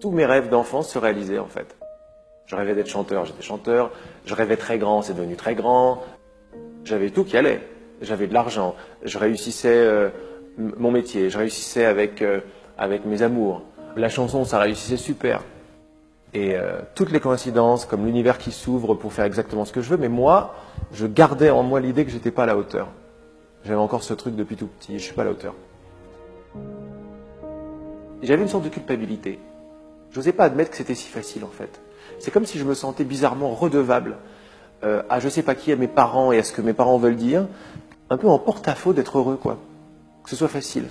Tous mes rêves d'enfance se réalisaient en fait. Je rêvais d'être chanteur, j'étais chanteur. Je rêvais très grand, c'est devenu très grand. J'avais tout qui allait. J'avais de l'argent. Je réussissais mon métier. Je réussissais avec mes amours. La chanson, ça réussissait super. Et toutes les coïncidences, comme l'univers qui s'ouvre pour faire exactement ce que je veux. Mais moi, je gardais en moi l'idée que j'étais pas à la hauteur. J'avais encore ce truc depuis tout petit. Je suis pas à la hauteur. J'avais une sorte de culpabilité. J'osais pas admettre que c'était si facile en fait. C'est comme si je me sentais bizarrement redevable à je sais pas qui, à mes parents et à ce que mes parents veulent dire, un peu en porte-à-faux d'être heureux quoi, que ce soit facile.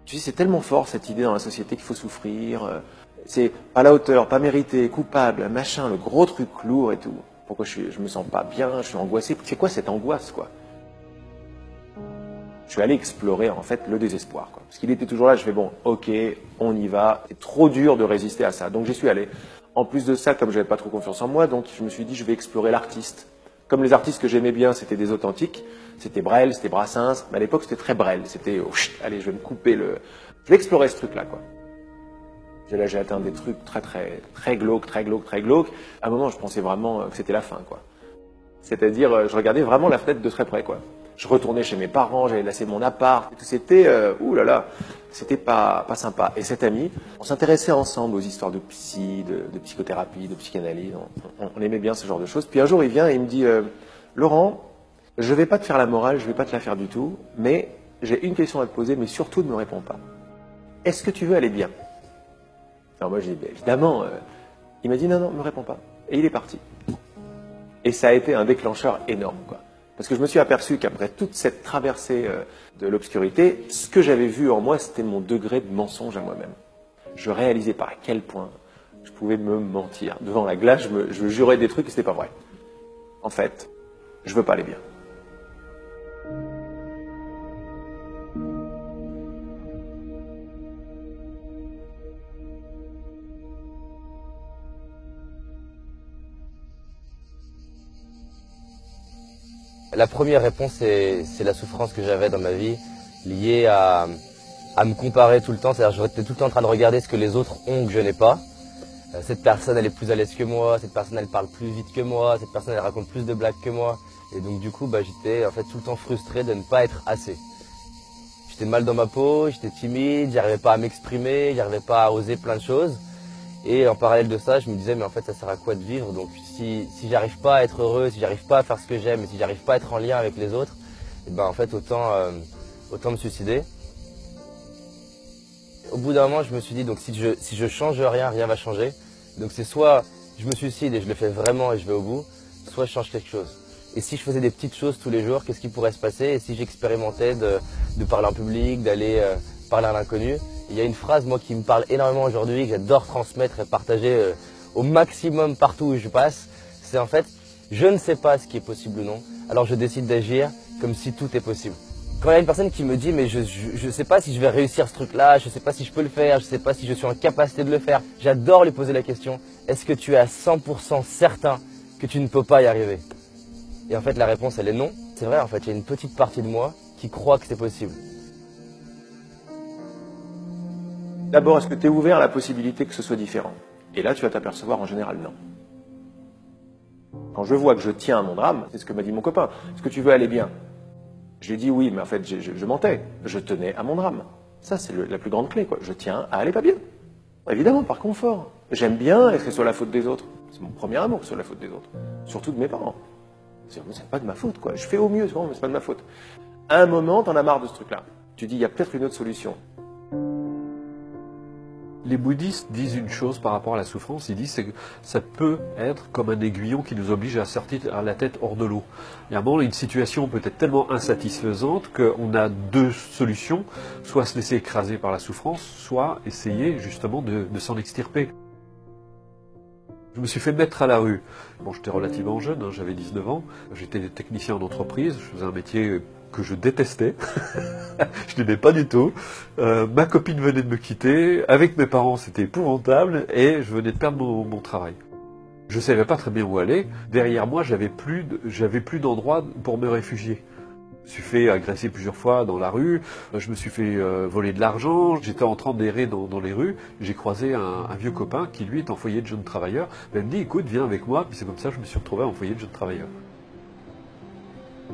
Tu sais, c'est tellement fort cette idée dans la société qu'il faut souffrir, c'est pas à la hauteur, pas mérité, coupable, machin, le gros truc lourd et tout. Pourquoi je me sens pas bien, je suis angoissé, c'est quoi cette angoisse quoi? Je suis allé explorer en fait le désespoir. Quoi. Parce qu'il était toujours là, je fais bon, ok, on y va. C'est trop dur de résister à ça. Donc j'y suis allé. En plus de ça, comme je n'avais pas trop confiance en moi, donc je me suis dit je vais explorer l'artiste. Comme les artistes que j'aimais bien, c'était des authentiques. C'était Brel, c'était Brassens. Mais à l'époque, c'était très Brel. C'était, allez, je vais me couper le... Je vais explorer ce truc-là, quoi. Là, j'ai atteint des trucs très glauques, très glauques, très glauques. À un moment, je pensais vraiment que c'était la fin, quoi. C'est-à-dire, je regardais vraiment la fenêtre de très près, quoi. Je retournais chez mes parents, j'allais laisser mon appart. C'était, c'était pas sympa. Et cet ami, on s'intéressait ensemble aux histoires de psy, de psychothérapie, de psychanalyse. On aimait bien ce genre de choses. Puis un jour, il vient et il me dit, Laurent, je vais pas te faire la morale, je vais pas te la faire du tout, mais j'ai une question à te poser, mais surtout ne me réponds pas. Est-ce que tu veux aller bien? Alors moi, j'ai dit, évidemment. Il m'a dit, non, me réponds pas. Et il est parti. Et ça a été un déclencheur énorme, quoi. Parce que je me suis aperçu qu'après toute cette traversée de l'obscurité, ce que j'avais vu en moi, c'était mon degré de mensonge à moi-même. Je réalisais pas à quel point je pouvais me mentir. Devant la glace, je jurais des trucs et c'était pas vrai. En fait, je veux pas aller bien. La première réponse, c'est la souffrance que j'avais dans ma vie, liée à me comparer tout le temps. C'est-à-dire que j'étais tout le temps en train de regarder ce que les autres ont que je n'ai pas. Cette personne, elle est plus à l'aise que moi, cette personne, elle parle plus vite que moi, cette personne, elle raconte plus de blagues que moi. Et donc du coup, j'étais en fait tout le temps frustré de ne pas être assez. J'étais mal dans ma peau, j'étais timide, j'arrivais pas à m'exprimer, j'arrivais pas à oser plein de choses. Et en parallèle de ça, je me disais, mais en fait, ça sert à quoi de vivre? Donc si j'arrive pas à être heureux, si j'arrive pas à faire ce que j'aime, et si j'arrive pas à être en lien avec les autres, et ben en fait, autant me suicider. Au bout d'un moment, je me suis dit, donc si je change rien, rien va changer. Donc c'est soit je me suicide et je le fais vraiment et je vais au bout, soit je change quelque chose. Et si je faisais des petites choses tous les jours, qu'est-ce qui pourrait se passer? Et si j'expérimentais de parler en public, d'aller parler à l'inconnu? Il y a une phrase, moi, qui me parle énormément aujourd'hui, que j'adore transmettre et partager au maximum partout où je passe. C'est en fait, je ne sais pas ce qui est possible ou non, alors je décide d'agir comme si tout est possible. Quand il y a une personne qui me dit, mais je ne sais pas si je vais réussir ce truc-là, je ne sais pas si je peux le faire, je ne sais pas si je suis en capacité de le faire, j'adore lui poser la question, est-ce que tu es à 100% certain que tu ne peux pas y arriver? Et en fait, la réponse, elle est non. C'est vrai, en fait, il y a une petite partie de moi qui croit que c'est possible. D'abord, est-ce que tu es ouvert à la possibilité que ce soit différent? Et là, tu vas t'apercevoir en général non. Quand je vois que je tiens à mon drame, c'est ce que m'a dit mon copain, est-ce que tu veux aller bien? Je lui ai dit oui, mais en fait, je mentais. Je tenais à mon drame. Ça, c'est la plus grande clé, quoi. Je tiens à aller pas bien. Évidemment, par confort. J'aime bien, est-ce que ce soit la faute des autres? C'est mon premier amour que ce soit la faute des autres. Surtout de mes parents. C'est pas de ma faute, quoi. Je fais au mieux, mais c'est pas de ma faute. À un moment, t'en as marre de ce truc-là. Tu dis, il y a peut-être une autre solution. Les bouddhistes disent une chose par rapport à la souffrance, ils disent que ça peut être comme un aiguillon qui nous oblige à sortir la tête hors de l'eau. Il y a un moment, une situation peut être tellement insatisfaisante qu'on a deux solutions, soit se laisser écraser par la souffrance, soit essayer justement de s'en extirper. Je me suis fait mettre à la rue. Bon, j'étais relativement jeune, hein, j'avais 19 ans, j'étais technicien en entreprise, je faisais un métier que je détestais, je n'aimais pas du tout. Ma copine venait de me quitter, avec mes parents c'était épouvantable et je venais de perdre mon travail. Je ne savais pas très bien où aller. Derrière moi, j'avais plus d'endroit pour me réfugier. Je me suis fait agresser plusieurs fois dans la rue, je me suis fait voler de l'argent, j'étais en train d'errer dans les rues, j'ai croisé un vieux copain qui lui est en foyer de jeunes travailleurs, il me dit écoute viens avec moi, puis c'est comme ça que je me suis retrouvé en foyer de jeunes travailleurs.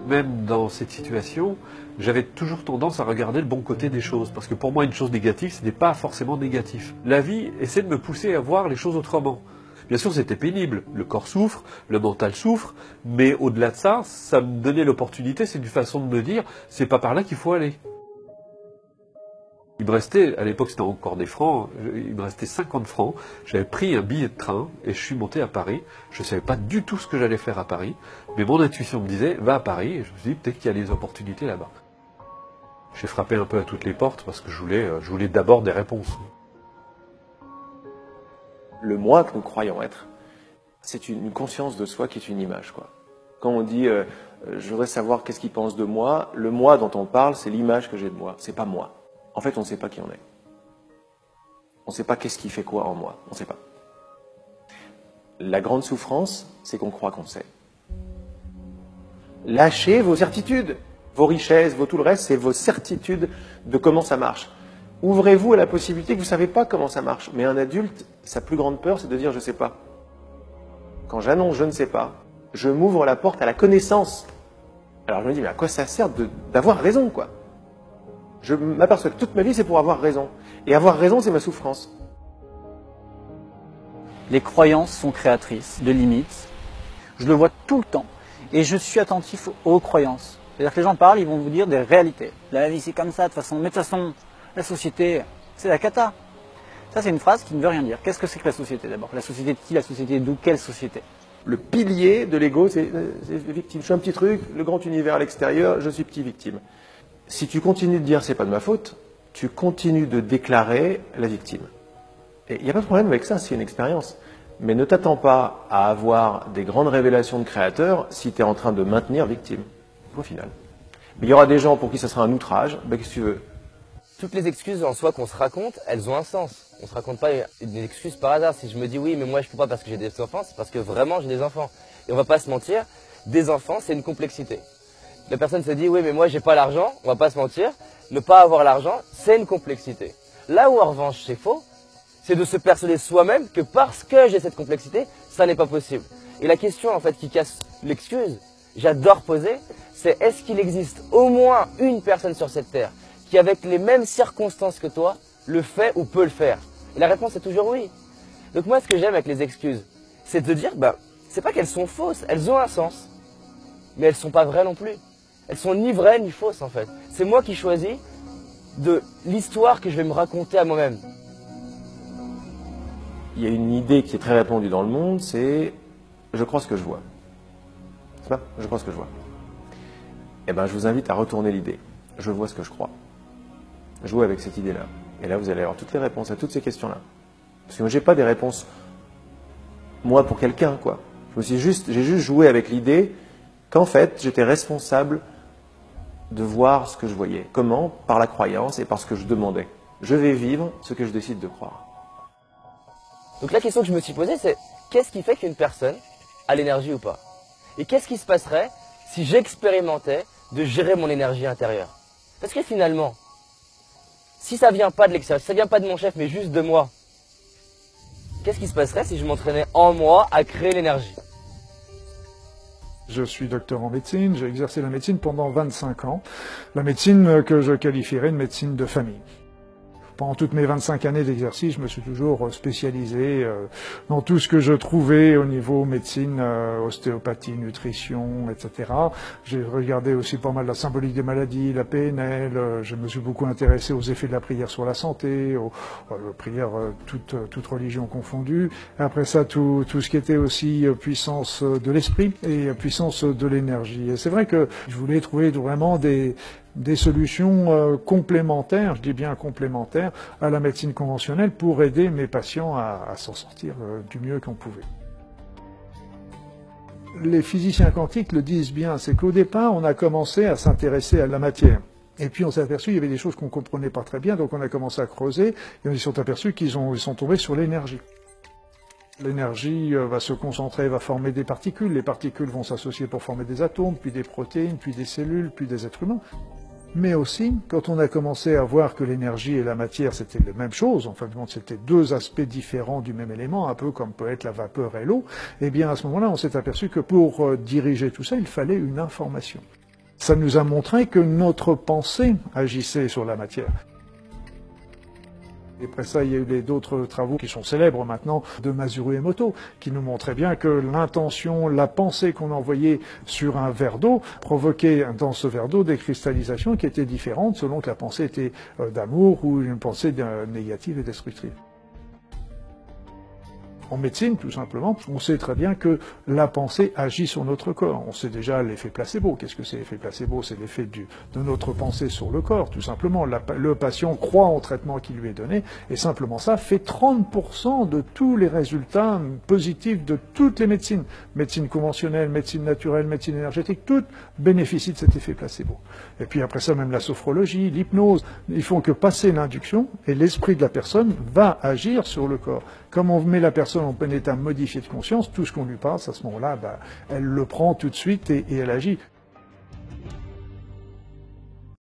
Même dans cette situation, j'avais toujours tendance à regarder le bon côté des choses, parce que pour moi une chose négative, ce n'est pas forcément négatif. La vie essaie de me pousser à voir les choses autrement. Bien sûr, c'était pénible. Le corps souffre, le mental souffre, mais au-delà de ça, ça me donnait l'opportunité, c'est une façon de me dire, c'est pas par là qu'il faut aller. Il me restait, à l'époque c'était encore des francs, il me restait 50 francs, j'avais pris un billet de train et je suis monté à Paris. Je ne savais pas du tout ce que j'allais faire à Paris, mais mon intuition me disait, va à Paris, et je me suis dit, peut-être qu'il y a des opportunités là-bas. J'ai frappé un peu à toutes les portes parce que je voulais d'abord des réponses. Le moi que nous croyons être, c'est une conscience de soi qui est une image, quoi. Quand on dit je voudrais savoir qu'est-ce qu'il pense de moi, le moi dont on parle, c'est l'image que j'ai de moi, c'est pas moi. En fait, on ne sait pas qui on est. On ne sait pas qu'est-ce qui fait quoi en moi, on ne sait pas. La grande souffrance, c'est qu'on croit qu'on sait. Lâchez vos certitudes, vos richesses, tout le reste, c'est vos certitudes de comment ça marche. Ouvrez-vous à la possibilité que vous ne savez pas comment ça marche. Mais un adulte, sa plus grande peur, c'est de dire « je ne sais pas ». Quand j'annonce « je ne sais pas », je m'ouvre la porte à la connaissance. Alors je me dis « mais à quoi ça sert d'avoir raison, quoi ?» Je m'aperçois que toute ma vie, c'est pour avoir raison. Et avoir raison, c'est ma souffrance. Les croyances sont créatrices de limites. Je le vois tout le temps. Et je suis attentif aux croyances. C'est-à-dire que les gens parlent, ils vont vous dire des réalités. La vie, c'est comme ça, de toute façon. Mais de toute façon, la société, c'est la cata. Ça, c'est une phrase qui ne veut rien dire. Qu'est-ce que c'est que la société, d'abord? La société de qui? La société d'où? Quelle société? Le pilier de l'ego, c'est victime. Je suis un petit truc, le grand univers à l'extérieur, je suis petit victime. Si tu continues de dire c'est pas de ma faute, tu continues de déclarer la victime. Et il n'y a pas de problème avec ça, c'est une expérience. Mais ne t'attends pas à avoir des grandes révélations de créateurs si tu es en train de maintenir victime. Au final. Mais il y aura des gens pour qui ça sera un outrage, ben qu'est-ce que tu veux? Toutes les excuses en soi qu'on se raconte, elles ont un sens. On ne se raconte pas une excuse par hasard. Si je me dis oui, mais moi je ne peux pas parce que j'ai des enfants, c'est parce que vraiment j'ai des enfants. Et on ne va pas se mentir, des enfants c'est une complexité. La personne se dit oui, mais moi j'ai pas l'argent, on ne va pas se mentir. Ne pas avoir l'argent, c'est une complexité. Là où en revanche c'est faux, c'est de se persuader soi-même que parce que j'ai cette complexité, ça n'est pas possible. Et la question en fait qui casse l'excuse, j'adore poser, c'est est-ce qu'il existe au moins une personne sur cette terre qui, avec les mêmes circonstances que toi, le fait ou peut le faire? Et la réponse est toujours oui. Donc moi, ce que j'aime avec les excuses, c'est de dire, c'est pas qu'elles sont fausses, elles ont un sens, mais elles sont pas vraies non plus. Elles sont ni vraies ni fausses en fait. C'est moi qui choisis de l'histoire que je vais me raconter à moi-même. Il y a une idée qui est très répandue dans le monde, c'est « je crois ce que je vois ». C'est pas « je crois ce que je vois ». Eh bien, je vous invite à retourner l'idée. Je vois ce que je crois. Jouez avec cette idée-là. Et là, vous allez avoir toutes les réponses à toutes ces questions-là. Parce que moi, j'ai pas des réponses, moi, pour quelqu'un, quoi. J'ai juste joué avec l'idée qu'en fait, j'étais responsable de voir ce que je voyais. Comment? Par la croyance et par ce que je demandais. Je vais vivre ce que je décide de croire. Donc la question que je me suis posée, c'est qu'est-ce qui fait qu'une personne a l'énergie ou pas? Et qu'est-ce qui se passerait si j'expérimentais de gérer mon énergie intérieure? Parce que finalement, si ça vient pas de l'extérieur, si ça vient pas de mon chef, mais juste de moi, qu'est-ce qui se passerait si je m'entraînais en moi à créer l'énergie? Je suis docteur en médecine, j'ai exercé la médecine pendant 25 ans, la médecine que je qualifierais de médecine de famille. Pendant toutes mes 25 années d'exercice, je me suis toujours spécialisé dans tout ce que je trouvais au niveau médecine, ostéopathie, nutrition, etc. J'ai regardé aussi pas mal la symbolique des maladies, la PNL, je me suis beaucoup intéressé aux effets de la prière sur la santé, aux prières toute religion confondue. Après ça, tout ce qui était aussi puissance de l'esprit et puissance de l'énergie. Et c'est vrai que je voulais trouver vraiment des solutions complémentaires, je dis bien complémentaires, à la médecine conventionnelle pour aider mes patients à s'en sortir du mieux qu'on pouvait. Les physiciens quantiques le disent bien, c'est qu'au départ, on a commencé à s'intéresser à la matière. Et puis on s'est aperçu qu'il y avait des choses qu'on ne comprenait pas très bien, donc on a commencé à creuser, et on s'est aperçu qu'ils sont tombés sur l'énergie. L'énergie va se concentrer, va former des particules. Les particules vont s'associer pour former des atomes, puis des protéines, puis des cellules, puis des êtres humains. Mais aussi, quand on a commencé à voir que l'énergie et la matière, c'était la même chose, en fin de compte, c'était deux aspects différents du même élément, un peu comme peut être la vapeur et l'eau, eh bien, à ce moment-là, on s'est aperçu que pour diriger tout ça, il fallait une information. Ça nous a montré que notre pensée agissait sur la matière. Et après ça, il y a eu d'autres travaux qui sont célèbres maintenant de Masaru Emoto, qui nous montraient bien que l'intention, la pensée qu'on envoyait sur un verre d'eau provoquait dans ce verre d'eau des cristallisations qui étaient différentes selon que la pensée était d'amour ou une pensée négative et destructrive. En médecine, tout simplement, on sait très bien que la pensée agit sur notre corps. On sait déjà l'effet placebo. Qu'est-ce que c'est l'effet placebo? C'est l'effet de notre pensée sur le corps, tout simplement. Le patient croit au traitement qui lui est donné, et simplement ça fait 30% de tous les résultats positifs de toutes les médecines. Médecine conventionnelle, médecine naturelle, médecine énergétique, toutes bénéficient de cet effet placebo. Et puis après ça, même la sophrologie, l'hypnose, ils font que passer l'induction, et l'esprit de la personne va agir sur le corps. Comme on met la personne en plein état modifié de conscience, tout ce qu'on lui passe, à ce moment-là, elle le prend tout de suite et elle agit.